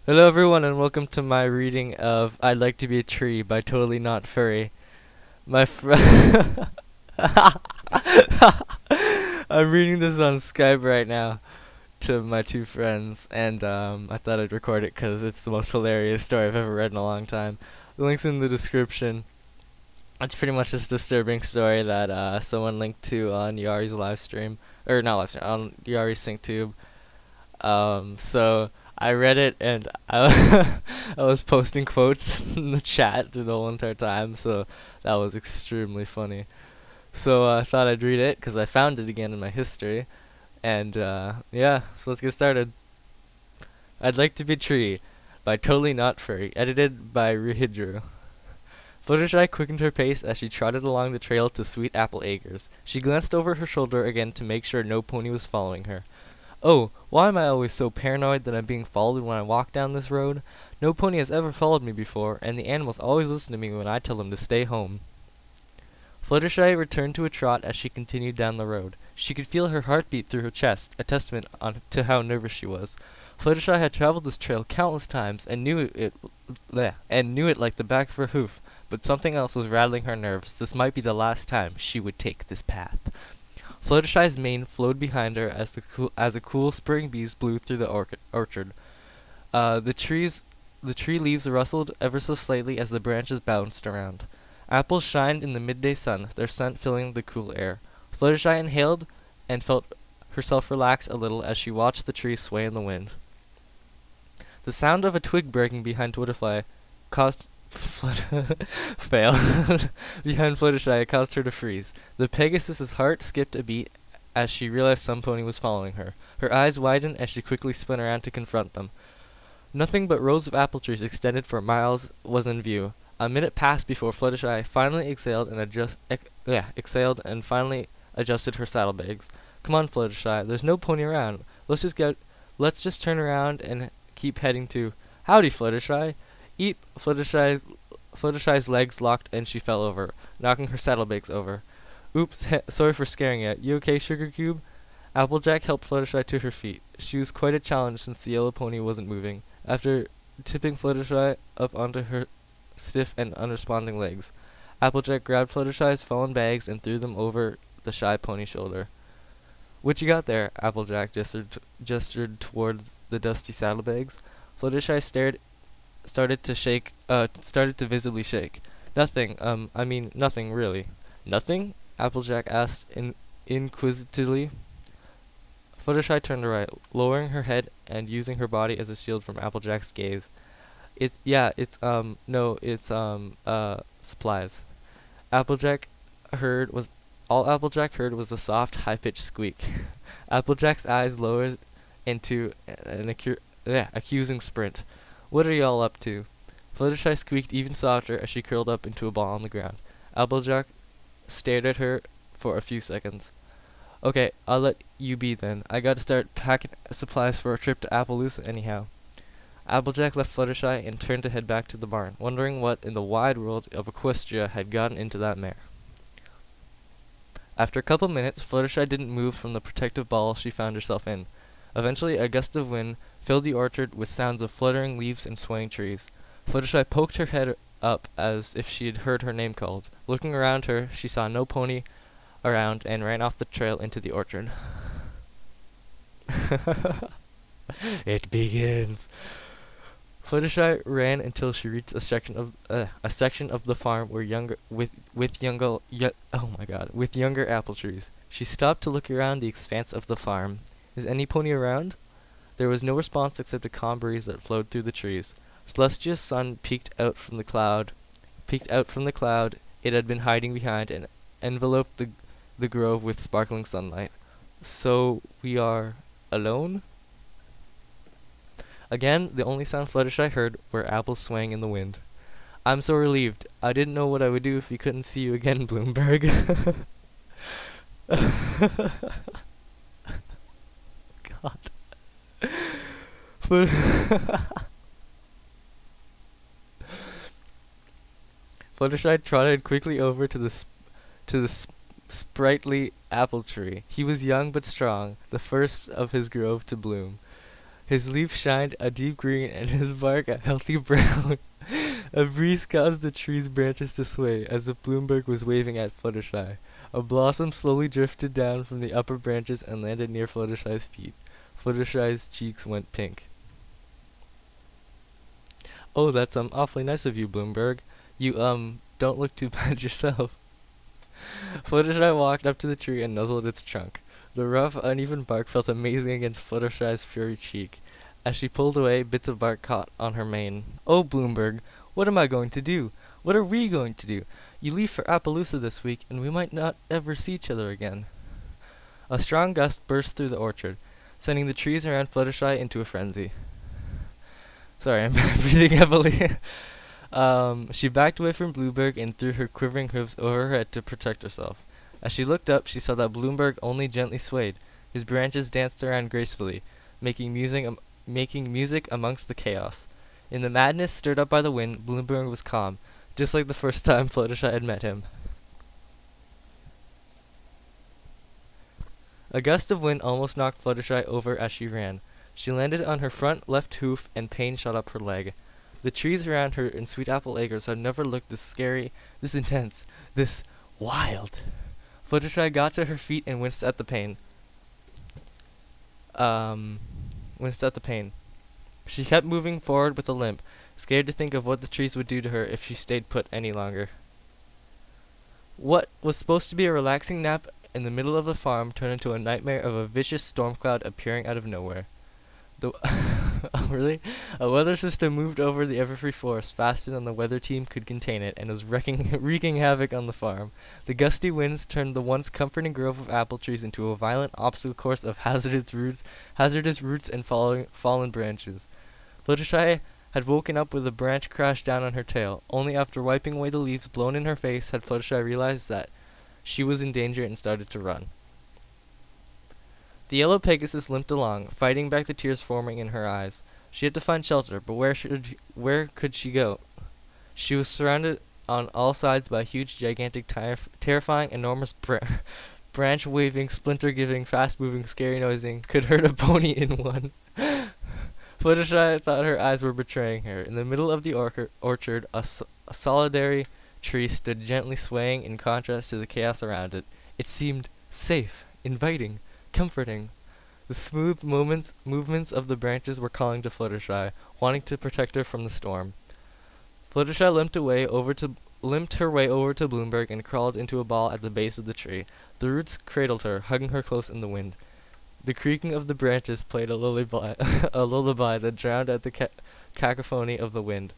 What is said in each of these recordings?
Hello everyone and welcome to my reading of I'd Like to Be a Tree by Totally Not Furry. My friend I'm reading this on Skype right now to my two friends and I thought I'd record it because it's the most hilarious story I've ever read in a long time. The link's in the description. It's pretty much this disturbing story that someone linked to on Yari's live stream, or not live stream, on Yari's SyncTube. So I read it and I was posting quotes in the chat through the whole entire time, so that was extremely funny. So I thought I'd read it because I found it again in my history, and yeah, so let's get started. I'd Like to Be a Tree by Totally Not Furry, edited by Rihidru. Fluttershy quickened her pace as she trotted along the trail to Sweet Apple Acres. She glanced over her shoulder again to make sure no pony was following her. Oh, why am I always so paranoid that I'm being followed when I walk down this road? No pony has ever followed me before, and the animals always listen to me when I tell them to stay home. Fluttershy returned to a trot as she continued down the road. She could feel her heart beat through her chest, a testament to how nervous she was. Fluttershy had traveled this trail countless times and knew it like the back of her hoof, but something else was rattling her nerves. This might be the last time she would take this path. Fluttershy's mane flowed behind her as a cool spring breeze blew through the orchard. The tree leaves rustled ever so slightly as the branches bounced around. Apples shined in the midday sun, their scent filling the cool air. Fluttershy inhaled and felt herself relax a little as she watched the tree sway in the wind. The sound of a twig breaking behind Fluttershy caused fail behind Fluttershy caused her to freeze. The Pegasus's heart skipped a beat as she realized some pony was following her. Her eyes widened as she quickly spun around to confront them. Nothing but rows of apple trees extended for miles was in view. A minute passed before Fluttershy finally exhaled and finally adjusted her saddlebags. Come on, Fluttershy, there's no pony around. Let's just turn around and keep heading to. Howdy, Fluttershy. Eep! Fluttershy's legs locked and she fell over, knocking her saddlebags over. Oops, sorry for scaring you. You okay, Sugar Cube? Applejack helped Fluttershy to her feet. She was quite a challenge since the yellow pony wasn't moving. After tipping Fluttershy up onto her stiff and unresponding legs, Applejack grabbed Fluttershy's fallen bags and threw them over the shy pony's shoulder. What you got there? Applejack gestured towards the dusty saddlebags. Fluttershy started to visibly shake. Nothing, nothing really. Nothing? Applejack asked inquisitively. Fluttershy turned to right, lowering her head and using her body as a shield from Applejack's gaze. Supplies. All Applejack heard was a soft, high-pitched squeak. Applejack's eyes lowered into an accusing sprint. What are y'all up to? Fluttershy squeaked even softer as she curled up into a ball on the ground. Applejack stared at her for a few seconds. Okay, I'll let you be then. I gotta start packing supplies for a trip to Appaloosa anyhow. Applejack left Fluttershy and turned to head back to the barn, wondering what in the wide world of Equestria had gotten into that mare. After a couple minutes, Fluttershy didn't move from the protective ball she found herself in. Eventually, a gust of wind filled the orchard with sounds of fluttering leaves and swaying trees. Fluttershy poked her head up as if she had heard her name called. Looking around her, she saw no pony around and ran off the trail into the orchard. It begins. Fluttershy ran until she reached a section of the farm where younger apple trees. She stopped to look around the expanse of the farm. Is any pony around? There was no response except a calm breeze that flowed through the trees. Celestia's sun peeked out from the cloud. It had been hiding behind and enveloped the grove with sparkling sunlight. So we are alone? Again, the only sound Fluttershy heard were apples swaying in the wind. I'm so relieved. I didn't know what I would do if we couldn't see you again, Bloomberg. God. Fluttershy trotted quickly over to the sprightly apple tree. He was young but strong, the first of his grove to bloom. His leaves shined a deep green and his bark a healthy brown. A breeze caused the tree's branches to sway as if Bloomberg was waving at Fluttershy. A blossom slowly drifted down from the upper branches and landed near Fluttershy's feet. Fluttershy's cheeks went pink. "Oh, that's awfully nice of you, Bloomberg. You don't look too bad yourself." Fluttershy walked up to the tree and nuzzled its trunk. The rough, uneven bark felt amazing against Fluttershy's furry cheek. As she pulled away, bits of bark caught on her mane. "Oh, Bloomberg, what am I going to do? What are we going to do? You leave for Appaloosa this week, and we might not ever see each other again." A strong gust burst through the orchard, sending the trees around Fluttershy into a frenzy. Sorry, I'm breathing heavily. She backed away from Bloomberg and threw her quivering hooves over her head to protect herself. As she looked up, she saw that Bloomberg only gently swayed. His branches danced around gracefully, making music amongst the chaos. In the madness stirred up by the wind, Bloomberg was calm, just like the first time Fluttershy had met him. A gust of wind almost knocked Fluttershy over as she ran. She landed on her front left hoof and pain shot up her leg. The trees around her in Sweet Apple Acres had never looked this scary, this intense, this wild. Fluttershy got to her feet and winced at the pain. She kept moving forward with a limp, scared to think of what the trees would do to her if she stayed put any longer. What was supposed to be a relaxing nap in the middle of the farm turned into a nightmare of a vicious storm cloud appearing out of nowhere. Oh, really? A weather system moved over the Everfree Forest faster than the weather team could contain it and was wreaking havoc on the farm. The gusty winds turned the once comforting grove of apple trees into a violent obstacle course of hazardous roots and fallen branches. Fluttershy had woken up with a branch crashed down on her tail. Only after wiping away the leaves blown in her face had Fluttershy realized that she was in danger and started to run. The yellow Pegasus limped along, fighting back the tears forming in her eyes. She had to find shelter, but where could she go? She was surrounded on all sides by a huge, gigantic, terrifying, enormous branch-waving, splinter-giving, fast-moving, scary-noising, could hurt a pony in one. Fluttershy thought her eyes were betraying her. In the middle of the orchard, a solitary tree stood gently swaying in contrast to the chaos around it. It seemed safe, inviting, comforting. The smooth movements of the branches were calling to Fluttershy, wanting to protect her from the storm. Fluttershy limped her way over to Bloomberg and crawled into a ball at the base of the tree. The roots cradled her, hugging her close in the wind. The creaking of the branches played a lullaby that drowned out the cacophony of the wind.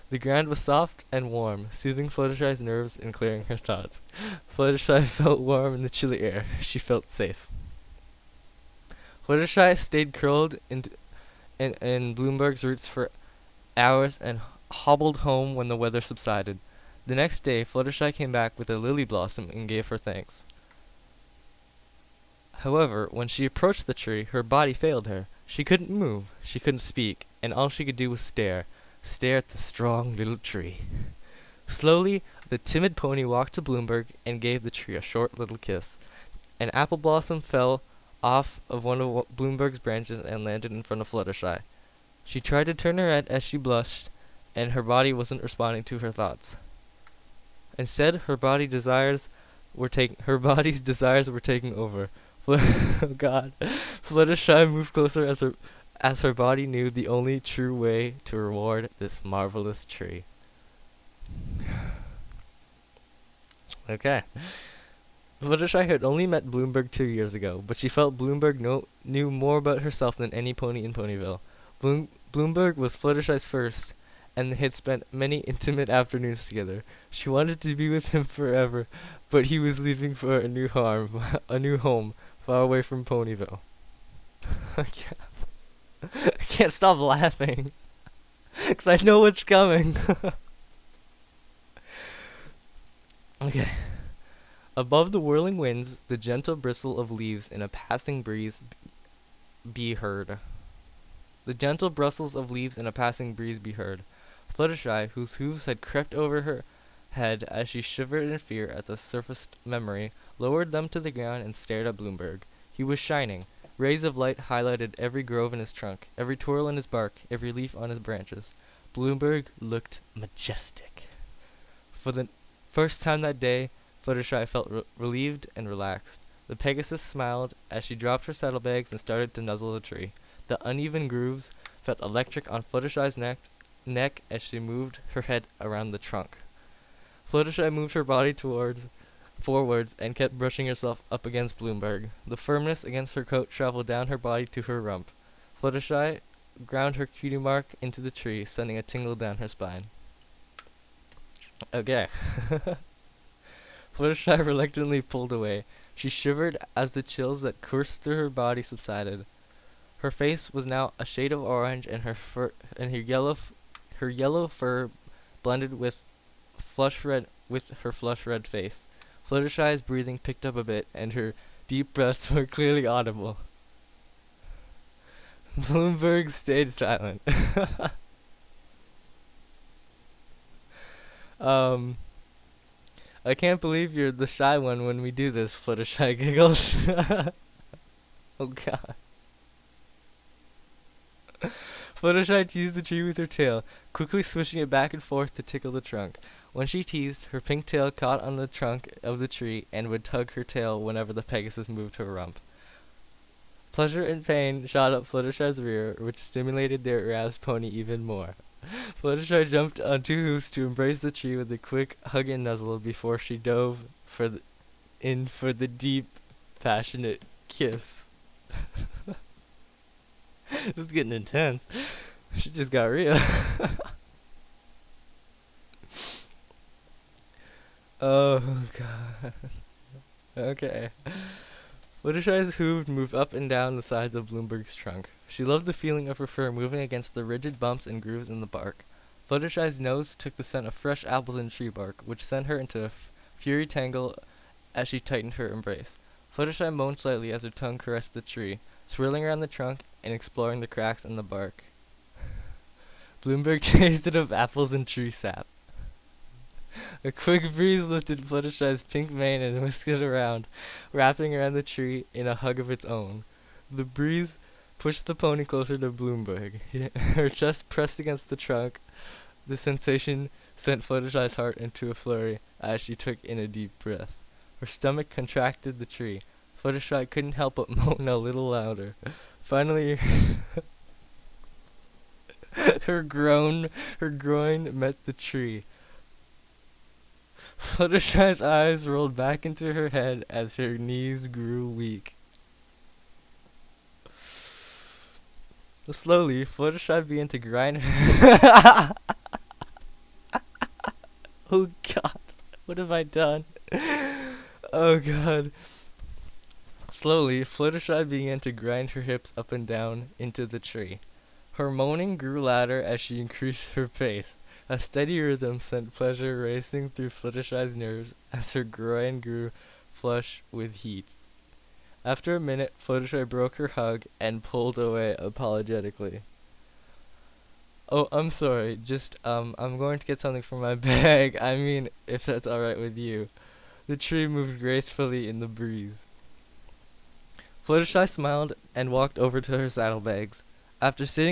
The ground was soft and warm, soothing Fluttershy's nerves and clearing her thoughts. Fluttershy felt warm in the chilly air. She felt safe. Fluttershy stayed curled in Bloomberg's roots for hours and hobbled home when the weather subsided. The next day, Fluttershy came back with a lily blossom and gave her thanks. However, when she approached the tree, her body failed her. She couldn't move, she couldn't speak, and all she could do was stare at the strong little tree. Slowly, the timid pony walked to Bloomberg and gave the tree a short little kiss. An apple blossom fell off of one of Bloomberg's branches and landed in front of Fluttershy. She tried to turn her head as she blushed, and her body wasn't responding to her thoughts. Instead, her body's desires were taking over. Oh God! Fluttershy moved closer as her body knew the only true way to reward this marvelous tree. Okay. Fluttershy had only met Bloomberg 2 years ago, but she felt Bloomberg knew more about herself than any pony in Ponyville. Bloomberg was Fluttershy's first, and they had spent many intimate afternoons together. She wanted to be with him forever, but he was leaving for a new home, far away from Ponyville. I can't stop laughing, 'cause I know what's coming. Okay. Above the whirling winds, the gentle bristle of leaves in a passing breeze be heard. The gentle bristles of leaves in a passing breeze be heard. Fluttershy, whose hooves had crept over her head as she shivered in fear at the surfaced memory, lowered them to the ground and stared at Bloomberg. He was shining. Rays of light highlighted every grove in his trunk, every twirl in his bark, every leaf on his branches. Bloomburg looked majestic. For the first time that day, Fluttershy felt relieved and relaxed. The Pegasus smiled as she dropped her saddlebags and started to nuzzle the tree. The uneven grooves felt electric on Fluttershy's neck as she moved her head around the trunk. Fluttershy moved her body forwards and kept brushing herself up against Bloomburg. The firmness against her coat traveled down her body to her rump. Fluttershy ground her cutie mark into the tree, sending a tingle down her spine. Okay. Fluttershy reluctantly pulled away. She shivered as the chills that coursed through her body subsided. Her face was now a shade of orange, and her yellow fur blended with her flush red face. Fluttershy's breathing picked up a bit, and her deep breaths were clearly audible. Bloomburg stayed silent. I can't believe you're the shy one when we do this, Fluttershy giggles. Oh god. Fluttershy teased the tree with her tail, quickly swishing it back and forth to tickle the trunk. When she teased, her pink tail caught on the trunk of the tree and would tug her tail whenever the Pegasus moved her rump. Pleasure and pain shot up Fluttershy's rear, which stimulated their aroused pony even more. Fluttershy jumped on two hoofs to embrace the tree with a quick hug and nuzzle before she dove for the deep, passionate kiss. This is getting intense. She just got real. Oh god. Okay. Fluttershy's hooves moved up and down the sides of Bloomburg's trunk. She loved the feeling of her fur moving against the rigid bumps and grooves in the bark. Fluttershy's nose took the scent of fresh apples and tree bark, which sent her into a fury tangle as she tightened her embrace. Fluttershy moaned slightly as her tongue caressed the tree, swirling around the trunk and exploring the cracks in the bark. Bloomburg tasted of apples and tree sap. A quick breeze lifted Fluttershy's pink mane and whisked it around, wrapping around the tree in a hug of its own. The breeze pushed the pony closer to Bloomburg. Her chest pressed against the trunk. The sensation sent Fluttershy's heart into a flurry as she took in a deep breath. Her stomach contracted the tree. Fluttershy couldn't help but moan a little louder. Finally, her groin met the tree. Fluttershy's eyes rolled back into her head as her knees grew weak. Slowly, Fluttershy began to grind her Oh god, what have I done? Oh god. Slowly, Fluttershy began to grind her hips up and down into the tree. Her moaning grew louder as she increased her pace. A steady rhythm sent pleasure racing through Fluttershy's nerves as her groin grew flush with heat. After a minute, Fluttershy broke her hug and pulled away apologetically. Oh, I'm sorry. Just, I'm going to get something from my bag. I mean, if that's alright with you. The tree moved gracefully in the breeze. Fluttershy smiled and walked over to her saddlebags. After sitting